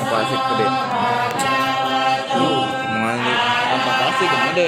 apa asik gede? Mengalami apa asik gede?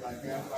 Pati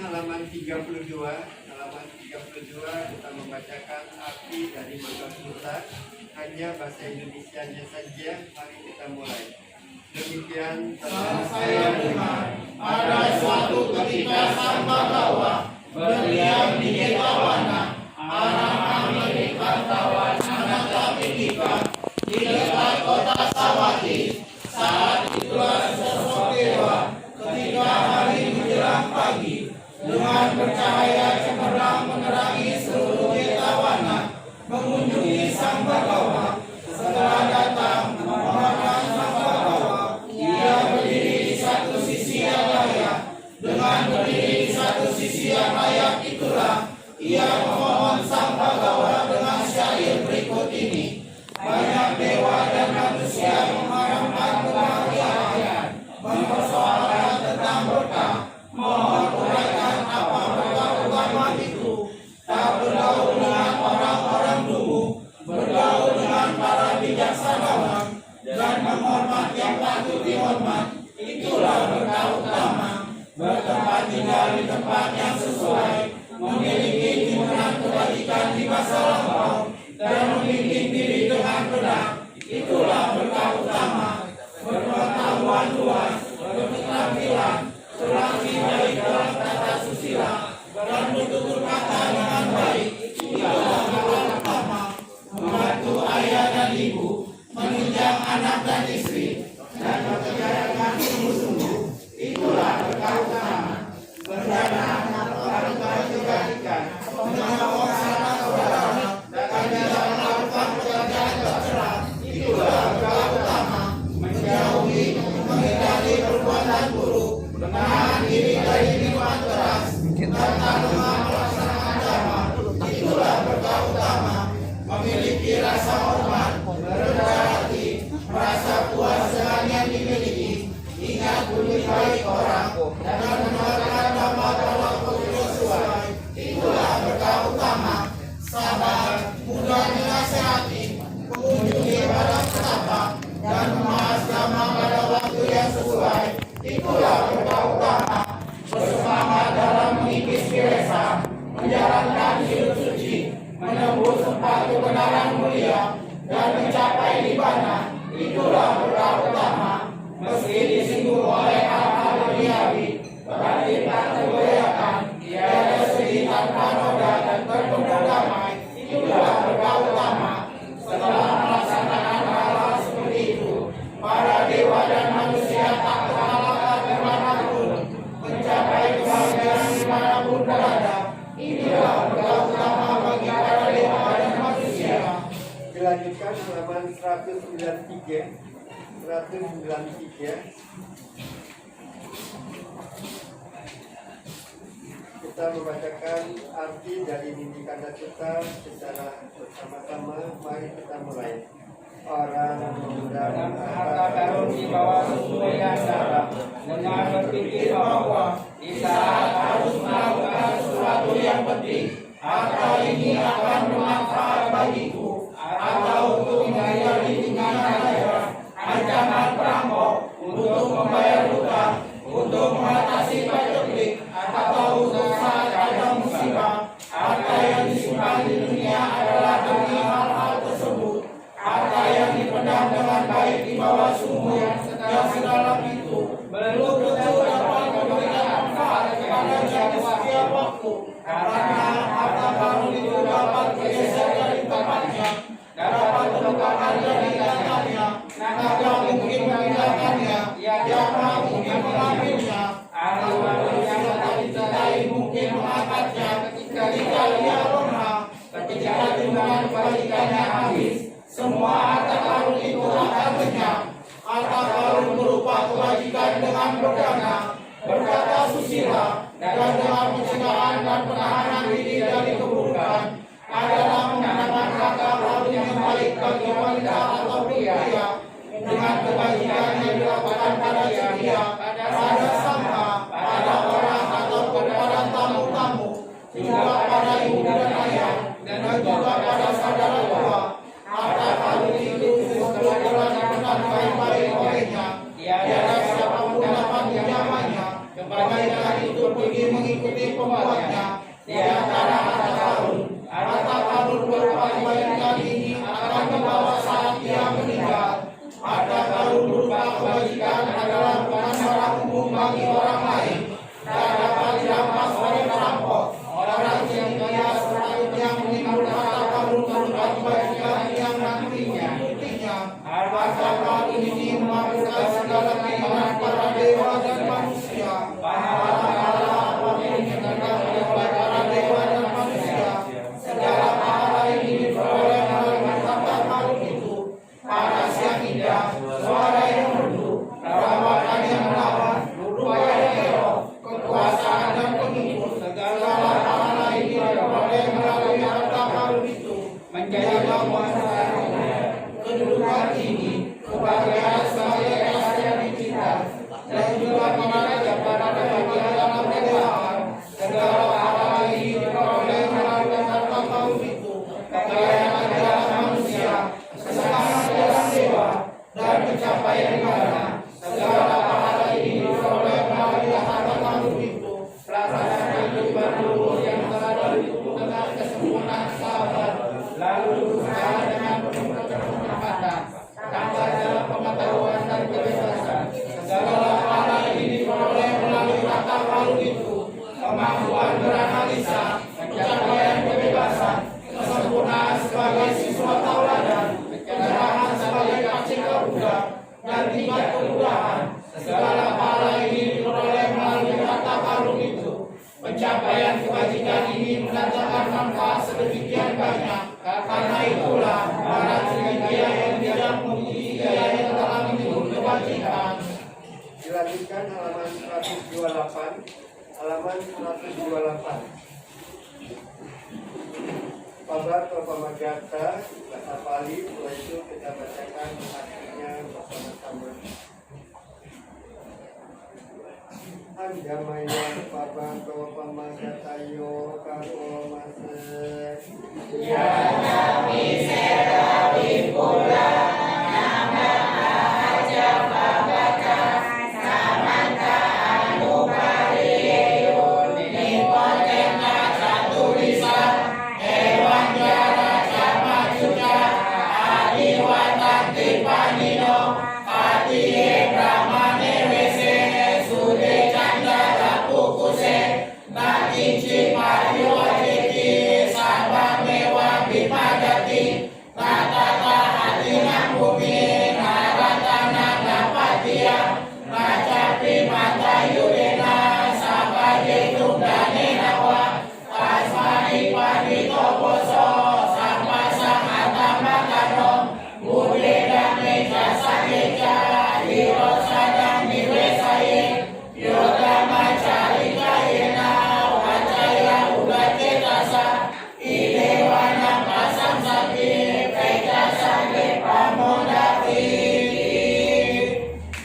halaman 32. Halaman 32 kita membacakan arti dari Mangkasutra. Hanya bahasa Indonesianya saja. Mari kita mulai. Demikian telah saya dengar, pada suatu ketika Sang Bagawa berdiam di Jetavana, arah Amerika Ananta Pindika, di dekat kota Sawati. Saat itulah sosok dewa ketika hari menjelang pagi, dengan bercahaya cemerlang menerangi seluruh Jetavana, mengunjungi Sang Bagawa. Setelah datang memohon Sang Bagawa, ia berdiri di satu sisi yang layak. Dengan berdiri di satu sisi yang layak itulah ia memohon Sang Bagawa dengan syair berikut ini. Banyak dewa dan manusia mengharapkan kebahagiaan, mempersoalkan tentang berkah. Mohon uraikan apa berkah utama itu. Tak bergaul dengan orang-orang dulu, bergaul dengan para bijaksanawan, dan menghormat yang patut dihormat. Itulah berkah utama. Bertempat tinggal di tempat yang sesuai, memiliki timbunan kebajikan di masa lampau, dan membimbing diri dengan benar. Itulah berkah utama. Berpengetahuan luas, berketerampilan, terlatih baik dalam tata susila, dan bertutur kata dengan baik. Itulah berkah utama. Membantu ayah dan ibu, menunjang anak dan istri, dan bekerja dengan sungguh-sungguh. Itulah berkah utama. Berdana melakukan kebaikan, menolong sanak saudara, dan tidak melakukan pekerjaan tercela. Itulah berkah utama. Menjauhi, menghindari perbuatan buruk, menahan diri dari minuman keras, dan tak lemah melaksanakan dharma. Itulah berkah utama. Memiliki rasa hormat, rendah hati, merasa puas dengan yang dimiliki, ingat budi baik orang, dan menolakkan dhamma dalam sesuai. Itulah berkah utama. Sabar, mudah dinasihati, mengunjungi para petapa, dan membahas dhamma pada waktu yang sesuai. Itulah berkah utama. Bersemangat dalam mengikis kilesa, menjalankan hidup suci, menembus empat kebenaran mulia, dan mencapai nibbana. Itulah berkah utama. Meski disinggung oleh hal-hal duniawi, tetapi tak tergoyahkan, tiada sedih tanpa noda dan berpenuh damai. Itulah berkah utama. Setelah melaksanakan hal-hal seperti itu, para dewa dan manusia tak terkalahkan dimanapun, mencapai kebahagiaan dimanapun berada. Inilah berkah utama bagi para dewa dan manusia. Dilanjutkan halaman 193. 193. Kita membacakan arti dari Nini Kanda Sutta secara bersama-sama. Mari kita mulai. Orang mengundang harta karun di bawah sungai Gandhara dengan berpikir bahwa di saat harus melakukan sesuatu yang penting, harta ini akan bermanfaat bagiku, atau untuk menghindari tingkatan daerah, ancaman perampok, untuk membayar hutang, untuk mengatasi paceklik, atau untuk saat ada musibah. Harta yang disimpan di dunia adalah demi hal-hal tersebut. Harta yang dipendam dengan baik di bawah sumur yang sedalam itu belum tentu dapat memberikan manfaat kepada dia setiap waktu, karena harta karun itu dapat bergeser dari tempatnya, dapat melupakan dari tangannya, naga mungkin memindahkannya, jama mungkin mengambilnya, ahli yang tak dicintai mungkin mengangkatnya ketika dia lemah, ketika jumlah kebajikannya habis. Semua harta karun itu akan lenyap. Harta karun berupa kebajikan dengan berdana, berkata susila, dan dengan pencegahan dan penahanan diri dari keburukan, adalah menggunakan harta karun yang baik bagi wanita atau pria, dengan kebajikan yang dilakukan pada dia, pada sangka, pada orang atau kepada tamu-tamu, juga pada ibu dan ayah, dan juga pada saudara tua. Harta karun itu setelah dilakukan baik-baik olehnya, tiada siapapun dapat menjamahnya. Kebaikan itu pergi mengikuti pencapaian kebajikan ini mendatangkan manfaat sedemikian banyak. Karena itulah para cendekia yang tidak memuji Dia yang telah menyuruh kebajikan. Dilanjutkan halaman 128. Halaman 128. Pabat Pamagata bahasa Pali, setelah itu kita bacakan artinya bersama-sama. Anjamaya Pabat Pamagatayo Kako Mase Ya Nabi Serabi Pula Nama Aja Babaka Samanta Anupariyo Nipon Tengah Catulisan Hewan Jara Cama Juga Adiwatan Tipanino Ati Brahmane Wese Sude Candara Pukuse Nati Cipayo Ajeti Sabang Mewa Bipadati Natata Hati Bumi Naratana Napatia Nacapi Mata Yudena Sabaje Tundane Nawa Asmani Padito Poso Sama Sangata Makano Bude Dame Jasa Geja Hiro Sadang Niwesaye Yoga Macari Kaina Wajaya Udate Tasa Idewana Pasang Sakti Peka Sangge Pramodati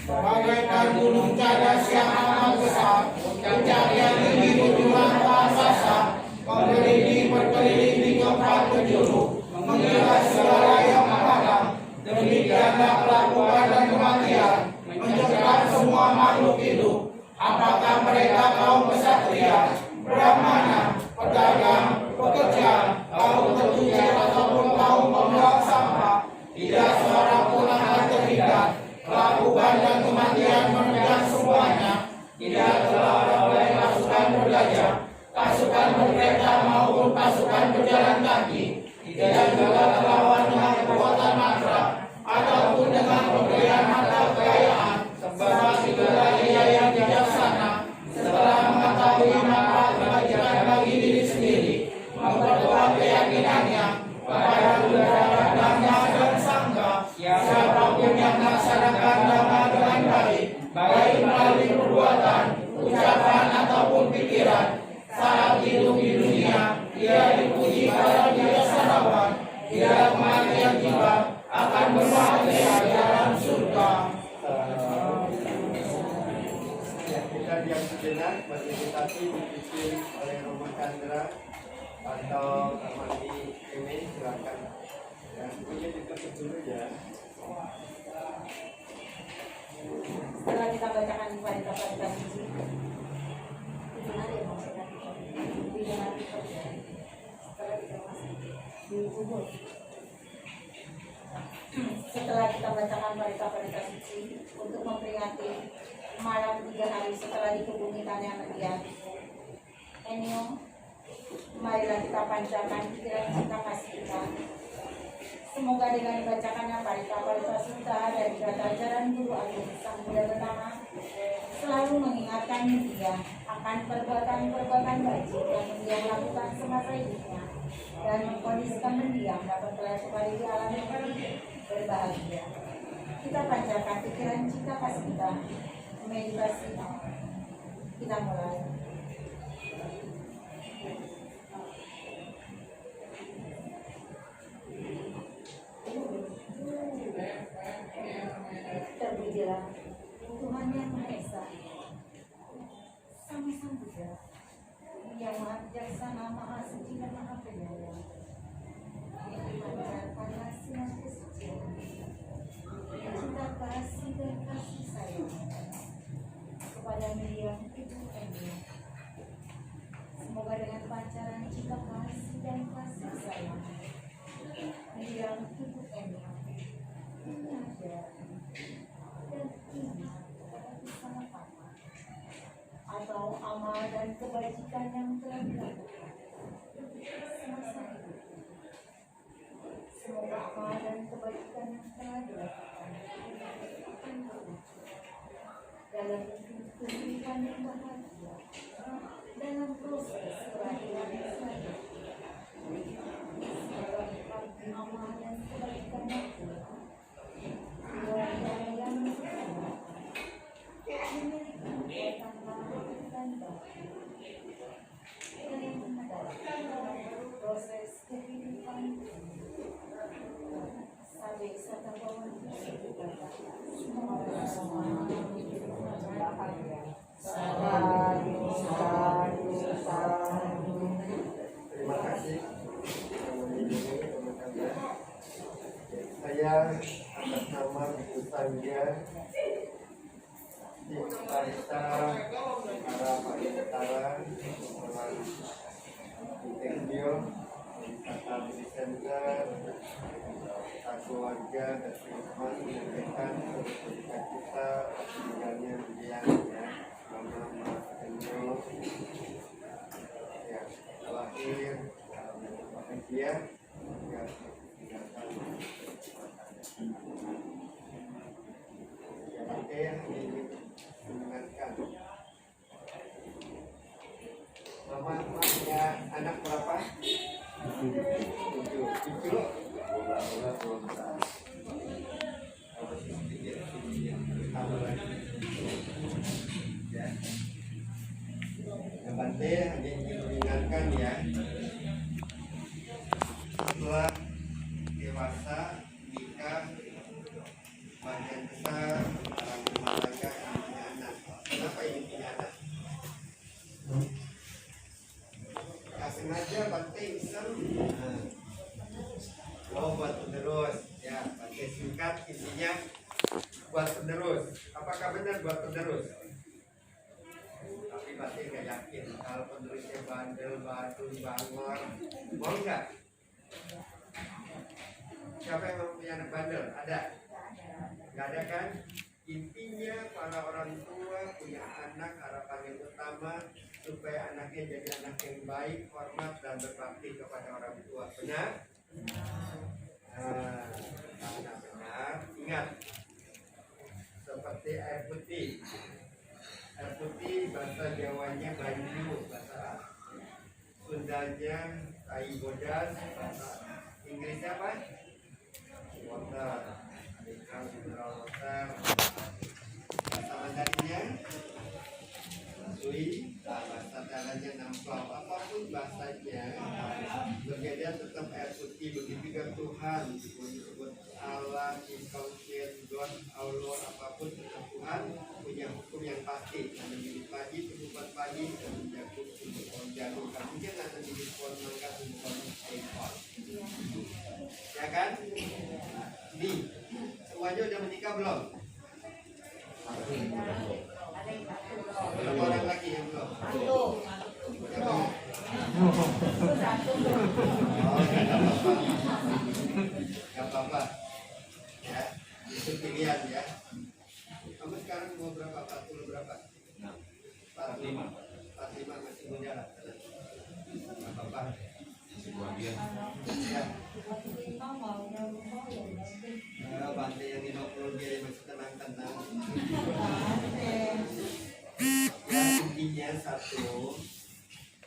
bagaikan gunung cadas yang amat besar puncak yang tinggi berjulang pasasa berkeliling di keempat penjuru mengilas segala yang menghadang demikianlah kelakuan dan kematian mencegah semua makhluk hidup apakah mereka kaum kesatria brahmana pedagang pekerja kaum tertujar ataupun kaum pembuang sampah tidak seorang pun akan terhindar kelakuan dan kematian menekan semuanya tidak terlawan oleh pasukan bergajah pasukan berkereta maupun pasukan berjalan kaki tidak juga terlawan dengan kekuatan mantra ataupun dengan pemberian harta kekayaan sebab itulah Ia yang bijaksana setelah mengetahui manfaat kebajikan bagi diri sendiri memperkuat keyakinannya pada udara dhamma dan sangka siapapun yang melaksanakan dhamma dengan baik melalui perbuatan ucapan ataupun pikiran saat hidup di dunia ia dipuji para bijaksanawan tidak kematian jiwa akan berbahagia di dalam surga. Kita diam sejenak, meditasi dipimpin oleh Roma Chandra atau Kamandi ini, silakan. Ya, mungkin ditutup dulu ya. Setelah kita bacakan parita suci, setelah kita masuk di kubur. Setelah kita bacakan parita suci untuk memperingati malam 3 hari setelah dikebumikannya Maria, Enyo, marilah kita panjatkan pikiran cinta kasih kita. Semoga dengan dibacakannya parita suta dari kata ajaran Guru Agung Sang Buddha Pertama selalu mengingatkan Dia akan perbuatan-perbuatan baik yang Dia lakukan semasa hidupnya dan mengkondisikan mendiam dapat terlewati di alam yang berbahagia. Kita panjatkan pikiran cinta kasih kita. Meditasi kita mulai. Terpujilah Tuhan yang Maha Esa, Sang Buddha, yang Maha Bijaksana, Maha Suci dan Maha Penyayang, yang dipancarkanlah sinar kesucian, cinta kasih dan kasih sayang kepada yang itu Eni. Semoga dengan pancaran cinta kasih dan kasih sayang yang itu Eni menyadar dan ini bersama-sama atau amal dan kebajikan yang telah dilakukan semasa hidup. Semoga amal dan kebajikan yang telah dilakukan akan dalam kehidupan yang bahagia dalam proses Sanja di Parista arah paling utara melalui interview wisata di center satu warga dan teman menyampaikan kepada kita tinggalnya Biang ya Mama Enyo ya lahir bahagia ya tinggalkan yang diingatkan. Mama punya anak berapa? 7. Yang penting diingatkan ya. Setelah dewasa nikah bagian besar dalam rumah tangga yang punya anak. Kenapa ini punya anak? Ya sengaja penting buat penerus ya pakai singkat intinya buat penerus. Apakah benar buat penerus? Tapi pasti nggak yakin kalau penerusnya bandel, batu, bangor, mau nggak? Siapa yang mau punya anak bandel? Ada? Nggak ada kan? Intinya para orang tua punya anak harapan yang utama supaya anaknya jadi anak yang baik, hormat dan berbakti kepada orang tua. Benar? Karena benar, ingat seperti air putih. Air putih bahasa Jawanya banyu, bahasa Sundanya tai bodas, bahasa Inggrisnya apa? Water. Water. Bahasa Mandarinnya sui, bahasa Thailandnya nampau. Apapun bahasanya, berbeda tetap air putih. Begitu juga Tuhan disebut Allah, Inkonsian, God, Allah, apapun tetap Tuhan punya hukum yang pasti. Ada milik pagi, tumbuhan pagi, dan menjagung tumbuhan jagung. Mungkin ada milik pohon mangga, tumbuhan ekor. Ya kan? Ini semuanya udah menikah belum? Berapa orang lagi yang belum? Gak apa-apa. Ya, itu pilihan ya. Kamu sekarang mau berapa? 40 berapa? 45 masih muda lah. Gak apa-apa. Ya. Bantai yang 50 dia masih tenang-tenang. Ya, intinya satu,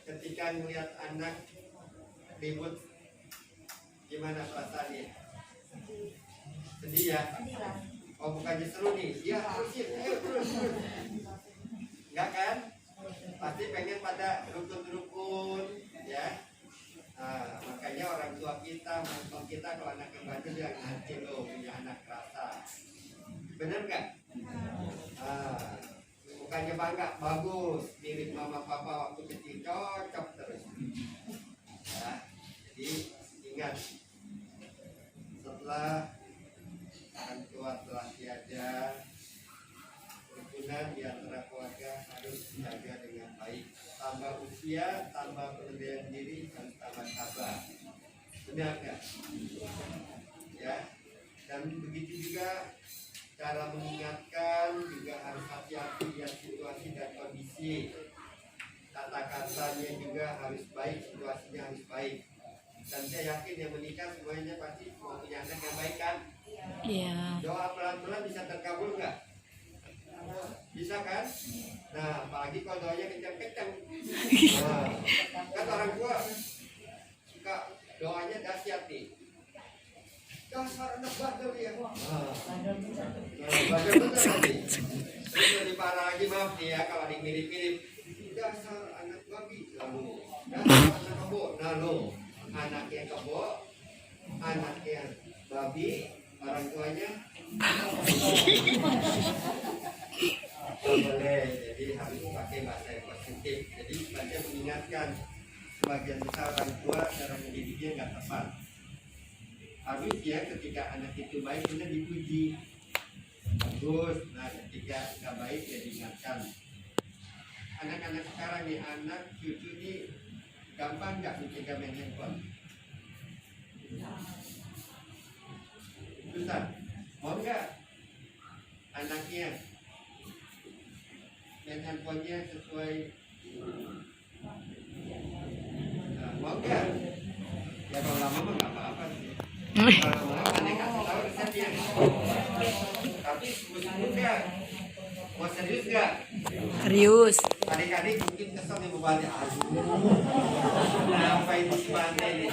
ketika melihat anak ribut, gimana perasaannya? Sedih ya? Oh bukannya seru nih? Ya terusin, ayo terus. Enggak kan? Pasti pengen pada rukun-rukun, ya. Nah, makanya orang tua kita, mentor kita kalau anak kembali yang nanti lo punya anak rasa, bener nggak? Bukannya bangga, bagus, mirip mama papa waktu kecil, cocok terus. Ya, jadi ingat, setelah orang tua telah tiada, kerukunan di antara keluarga harus dijaga dengan baik. Tambah usia, tambah pengendalian diri, dan tambah sabar. Benar nggak? Ya, dan begitu juga cara mengingatkan juga harus hati-hati lihat situasi dan kondisi. Kata-katanya juga harus baik, situasinya harus baik. Dan saya yakin yang menikah semuanya pasti mau punya anak yang baik kan? Iya. Doa pelan-pelan bisa terkabul nggak? Bisa kan? Nah, apalagi kalau doanya kencang-kencang. Nah, kan orang tua suka doanya dahsyat nih. Dasar anak bandel ya. Bandel bener lagi. Lebih parah lagi, maaf nih ya kalau ada yang mirip-mirip. Dasar anak babi, lalu dasar anak kebo, lalu anaknya kebo, anaknya babi, orang tuanya boleh. Jadi harus pakai bahasa yang positif. Jadi saya mengingatkan sebagian besar orang tua cara mendidiknya nggak tepat. Harusnya ketika anak itu baik benar dipuji. Bagus. Nah, ketika nggak baik ya diingatkan. Anak-anak sekarang nih, anak cucu nih gampang nggak mencegah main handphone? Susah. Mau nggak anaknya main handphonenya sesuai? Nah, mau nggak? Ya kalau lama mah nggak apa-apa sih. Kalau mau aneh kasih tahu resepnya. Tapi sebut-sebut nggak? Mau serius nggak? Serius. Adik-adik mungkin kesel nih bupati. Apa ini si Bante nih?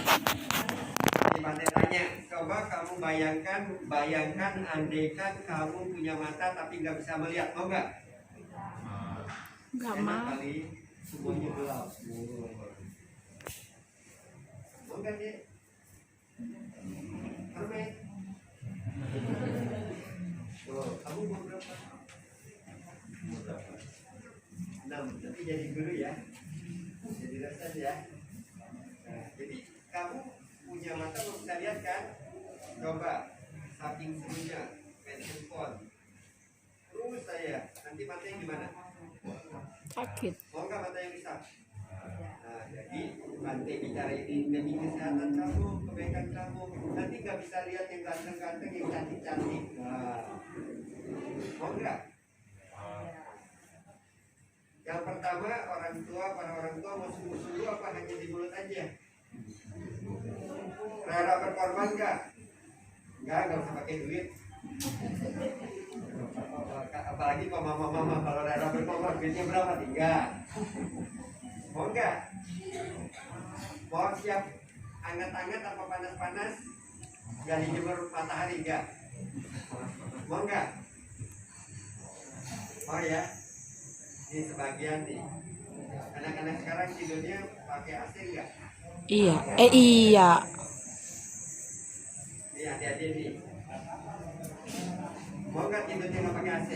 Si Bante tanya, coba kamu bayangkan andaikan kamu punya mata tapi nggak bisa melihat, mau nggak? Nggak Enak mau. kali semuanya gelap. Mau nggak deh? Amin. Oh, kamu mau berapa? Mau berapa? 6, tapi jadi guru ya. Jadi dosen ya. Nah, jadi kamu punya mata mau bisa lihat kan? Coba saking serunya main handphone. Terus saya nanti matanya gimana? Sakit. Mau nggak mata yang bisa? Nah, jadi Bante bicara ini demi kesehatan kamu, kebaikan kamu. Nanti nggak bisa lihat yang ganteng-ganteng, yang cantik-cantik. Nah, mau nggak? Yang pertama para orang tua mau sungguh-sungguh apa hanya di mulut aja? Rela berkorban nggak? Nggak usah pakai duit. Apalagi kalau mama-mama kalau rela berkorban duitnya berapa? 3. Mau nggak? Mau siap anget-anget apa panas-panas? Nggak dijemur matahari nggak? Mau nggak? Mau ya? Ini sebagian nih. Anak-anak sekarang tidurnya pakai AC nggak? Iya. Iya. Ini adik-adik nih. Mau nggak tidurnya nggak pakai AC?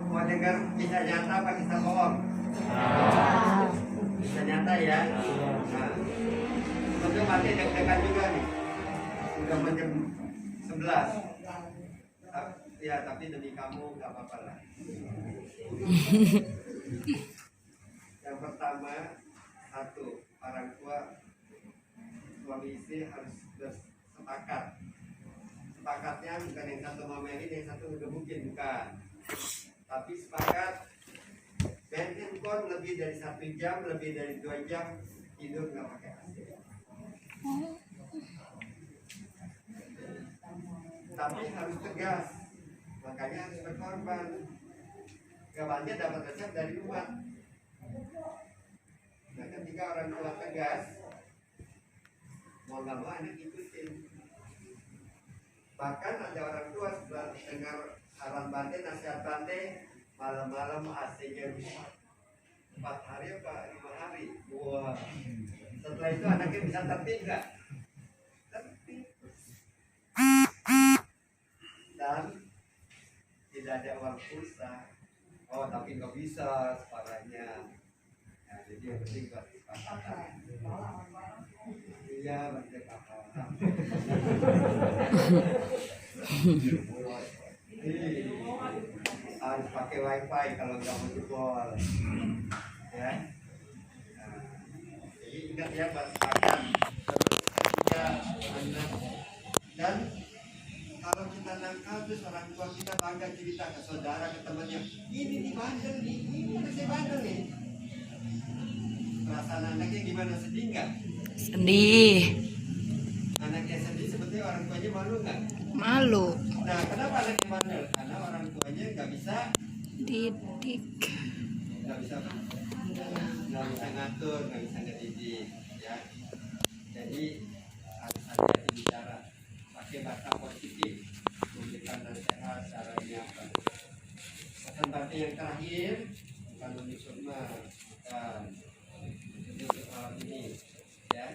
Mau dengar kisah nyata apa kisah bohong? Kisah nyata ya. Nah, sebelum mati deg-degan juga nih. Udah jam 11. Ya, tapi demi kamu nggak apa-apa lah. Yang pertama, satu, orang tua suami istri harus bersepakat. Sepakatnya bukan yang satu ngomelin, yang satu ngegebukin, bukan. Tapi sepakat main handphone lebih dari 1 jam, lebih dari 2 jam tidur nggak pakai AC. Tapi harus tegas, makanya harus berkorban. Gabalnya dapat resep dari rumah. Nah, ketika orang tua tegas, mau nggak mau anak ikutin. Bahkan ada orang tua setelah dengar saran Bante, nasihat Bante, malam-malam AC-nya rusak. 4 hari apa 5 hari? Wah. Setelah itu anaknya bisa tertib nggak? Tertib. Dan tidak ada uang pulsa. Oh, tapi nggak bisa separahnya. Nah, jadi yang penting buat kesepakatan. Iya, Bante paham. Harus pakai wifi kalau nggak mau jebol. Ya. Nah, jadi ingat ya buat sepakat. Ketiga, anak. Dan kalau kita nakal terus orang tua kita bangga cerita ke saudara, ke temannya, ini di bandel nih, ini anak saya bandel nih. Perasaan anaknya gimana, sedih nggak? Sedih. Anaknya sedih sebetulnya orang tuanya malu nggak? Malu. Nah, kenapa anaknya bandel? Karena orang tuanya nggak bisa Didik. nggak bisa ngatur, nggak bisa ngedidik, ya. Jadi harus hati-hati bicara, pakai bahasa positif, memberikan nasihat caranya apa. Pesan Bante yang terakhir bukan untuk bukan untuk malam ini, ya.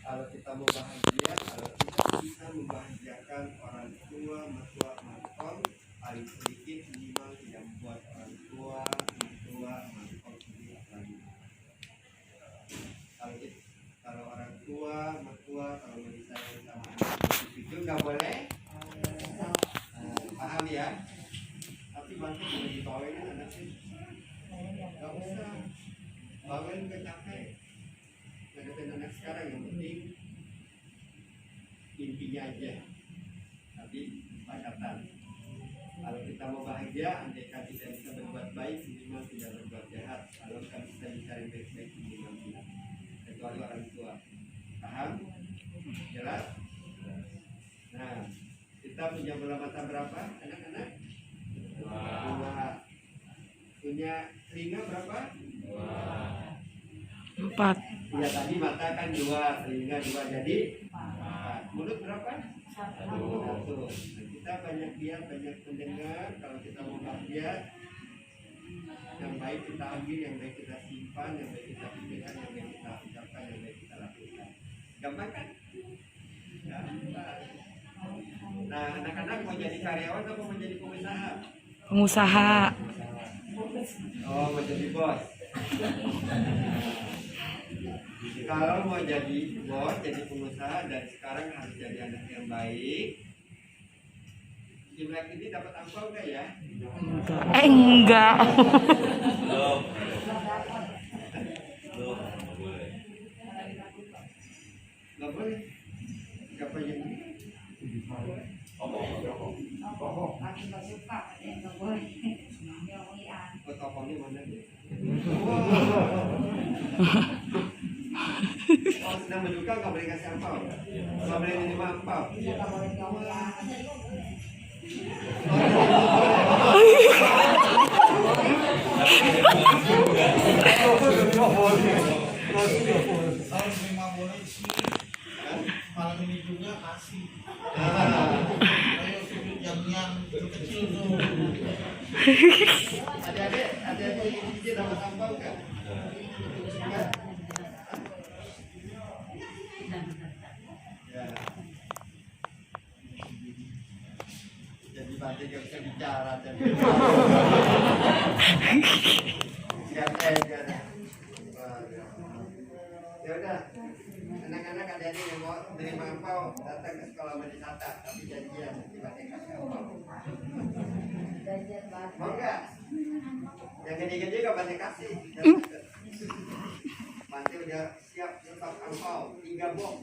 Kalau kita mau bahagia, kalau kita bisa membahagiakan orang tua, mertua, mantan, paling sedikit minimal tidak membuat orang tua, mertua, mantan nggak boleh. Paham ya? Tapi bantu boleh dibawain anaknya. Nggak usah. Bawain ke capek. Ngadepin anak sekarang yang penting intinya aja. Tapi kesepakatan. Kalau kita mau bahagia, andaikan kita bisa berbuat baik, minimal tidak berbuat jahat. Kalau kita bisa mencari baik-baik, minimal tidak. Kecuali orang tua. Paham? Jelas? Nah, kita punya bola mata berapa, anak-anak? 2. Punya telinga berapa? 4. Ya tadi mata kan 2, telinga 2, jadi 4. Mulut berapa? 1. Nah, kita banyak lihat, banyak mendengar. Kalau kita mau bahagia, yang baik kita ambil, yang baik kita simpan, yang baik kita pikirkan, yang baik kita ucapkan, yang baik kita lakukan. Gampang kan? Gampang. Nah, anak-anak mau jadi karyawan atau mau jadi pengusaha? Pengusaha. Oh, mau jadi bos. Kalau mau jadi bos, jadi pengusaha, dan sekarang harus jadi anak yang baik. Imlek ini dapat angpau enggak ya? Enggak. Nggak boleh. Siapa yang ini? Oh, tokohnya mana nih? Oh, sedang menduga nggak boleh kasih angpau, nggak boleh menerima angpau. Harus terima boleh sih. Malam ini juga kasih. Ayo sudut yang kecil tuh. Adik-adik ini dapat angpau nggak? Nggak? Ya. Jadi batik yang bisa bicara jadi. Ya udah, anak-anak adik-adik yang mau terima angpau datang ke sekolah wisata, tapi janjian di batik kasih angpau. Mau nggak? Yang gede-gede gak batik kasih. Nanti udah siap nyetok angpau 3 box.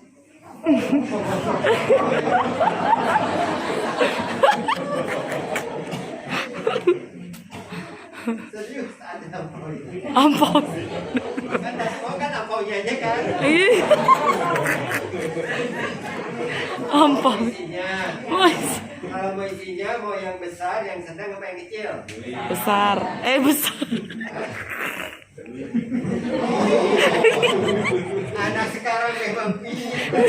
Serius ada angpau itu. Ampun. Kan mau kan angpaunya aja kan. Ampun. Isinya. Wes, Kalau mau isinya mau yang besar, yang sedang apa yang kecil? besar. Besar. Anak sekarang memang pintar.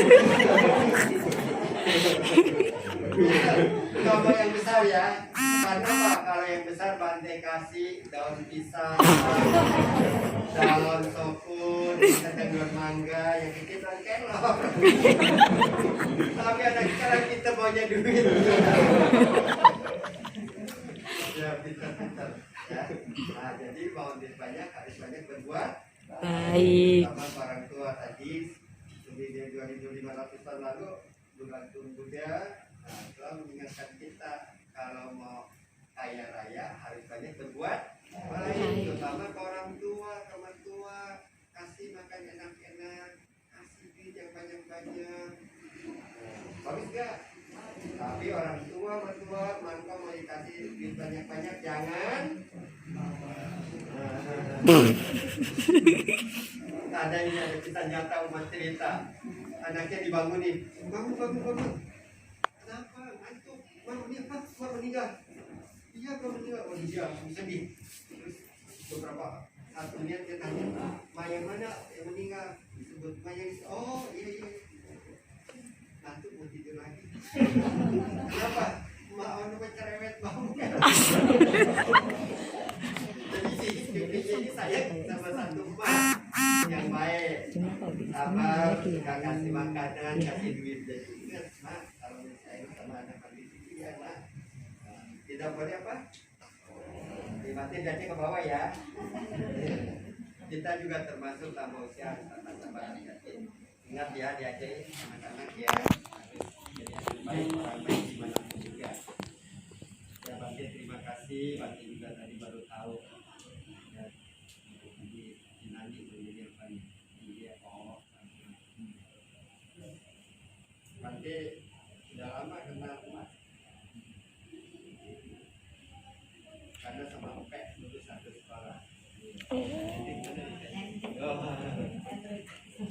Kalau yang besar ya, karena apa? Kalau yang besar bantai kasih daun pisang, daun sopun, daun mangga, yang kecil daun kelor. Tapi anak sekarang kita maunya duit. Ya pintar-pintar. Ya. Nah, jadi mau duit banyak harus banyak berbuat. Baik. Sama orang tua tadi lebih dari 2.500 tahun lalu bergantung Buddha. Nah, telah mengingatkan kita kalau mau kaya raya harus banyak berbuat baik, terutama ke orang tua, ke mertua, kasih makan enak-enak, kasih duit yang banyak-banyak. Bagus gak? Tapi orang tua, mertua, mantu mau dikasih duit banyak-banyak jangan. Ada ini ada kisah nyata umat cerita, anaknya dibangunin, bangun. Kenapa? Antum, mama ini apa? Mama meninggal. Iya, mama meninggal. Oh iya, sedih. Terus beberapa saat kemudian dia tanya, ma yang mana yang meninggal? Disebut ma yang, oh iya. Antum mau tidur lagi. Kenapa? Ma anu cerewet bangun. Jadi ini saya sama satu ma yang baik. Apa? Kita kasih makanan, kasih duit. Jadi ingat, ma, kalau saya sama anak kondisi ya, ma, tidak boleh apa? Dimatiin jadi ke bawah ya. Kita juga termasuk tamu usia sama-sama anak yatim. Ingat ya, diajarin anak-anak ya. Jadi baik. Nanti sudah lama kenal emak. Karena sama Empek dulu satu sekolah.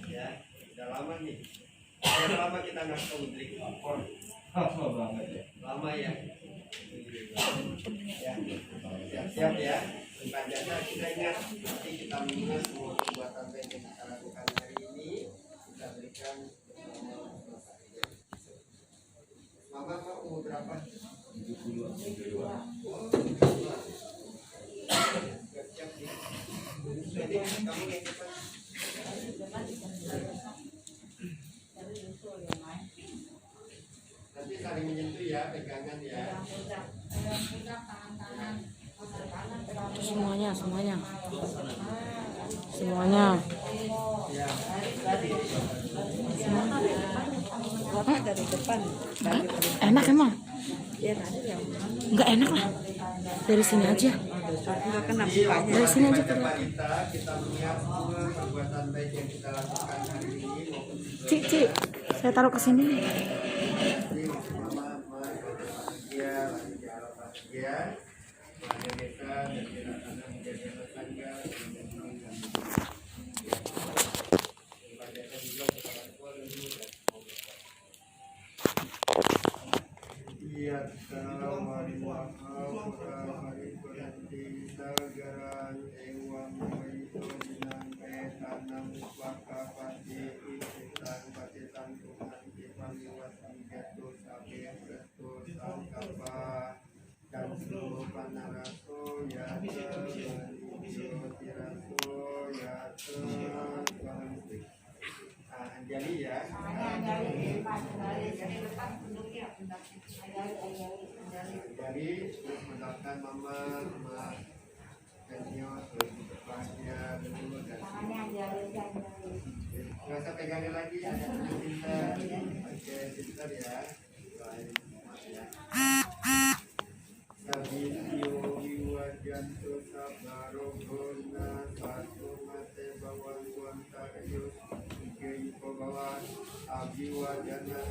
Ya, sudah lama nih. Sudah lama kita nggak tahu trik lapor. Lama banget ya. Lama ya. Ya, siap-siap ya. Bukan jasa kita ingat. Nanti kita mengingat semua perbuatan baik yang kita lakukan hari ini kita berikan. Mama umur berapa? 72. Siap nih. Jadi kamu yang cepat. Nanti saling menyentuh ya, pegangan ya. Semuanya. Ya. Dari depan. Enak emang? Enggak enak lah. Dari sini aja. Enggak kena Dari sini aja Pada balita, kita melihat semua perbuatan baik yang kita lakukan hari ini maupun Cik, saya taruh ke sini. Jadi mama bahagia, bahagia, bahagia desa dan anak menjadi tetangga dan membahagiakan juga kepada keluarga dan iya, assalamualaikum warahmatullahi wabarakatuh. Ewang itu dinang tanam wakapati isitan patitan tuhan dipangiwas anggatu sabi betul sangkapa dan seluruh panaraso ya tiraso ya Anjali ya. Anjali terus mendoakan mama senior berbahagia dulu dan nggak usah pegangin lagi ada pintar oke pintar ya Sabitio wiwajanto sabaro guna satu mate bawang wantarius Gei Pagawan Abdi Wajana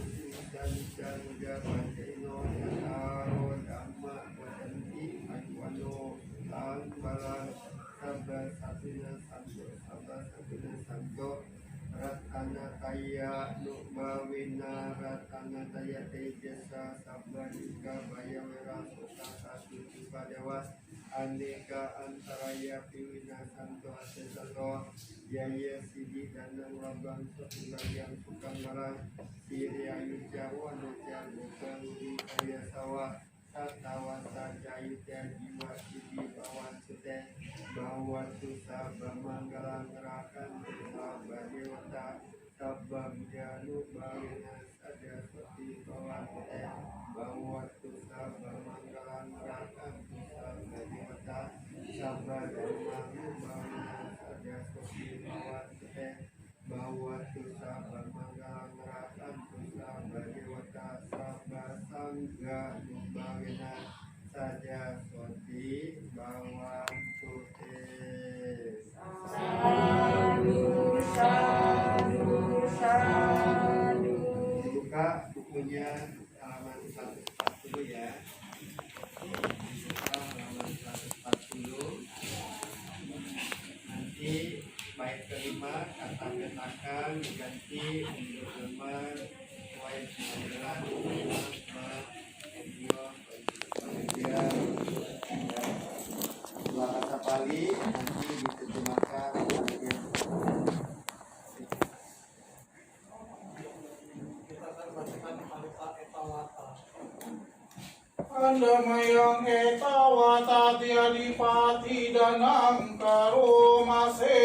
dan Japanino Yataro Dhamma Wajanti Ayuano Tangbalan Sabda Sabina Santo Ratana Taya Nukbawina Ratana Taya Tejasa Sabadika Bayawera Sutaka Sucipa Dewas Aneka Antaraya Piwina Santo Asesato Yaya Sidi Danang Labang Sebulan Sukang Marang Siri Ayu Jawa Nutia Bukan Udi Kaya Sawah Satawa Sajayutya Jiwa Sidi Bawan Suten Bahwa Tusa Bamanggalang Rakan Tusa Badewata Sabang Janu Bawina Saja Soti Bawan Suten Bahwa Tusa Bamanggalang Rakan Tusa Badewata Sabang Janu Bawina Saja Soti Bawan Suten Bahwa Tusa Bamanggalang Rakan Tusa Badewata Sabang Sangga Bawina Saja Soti Bawan Suten Dibuka bukunya halaman 140 ya. Dibuka halaman 140. Nanti bait kelima kata petakan diganti untuk lembar poin 9 dua kata Pali nanti diterjemahkan Andamayang etawata tiadipati danang karomase.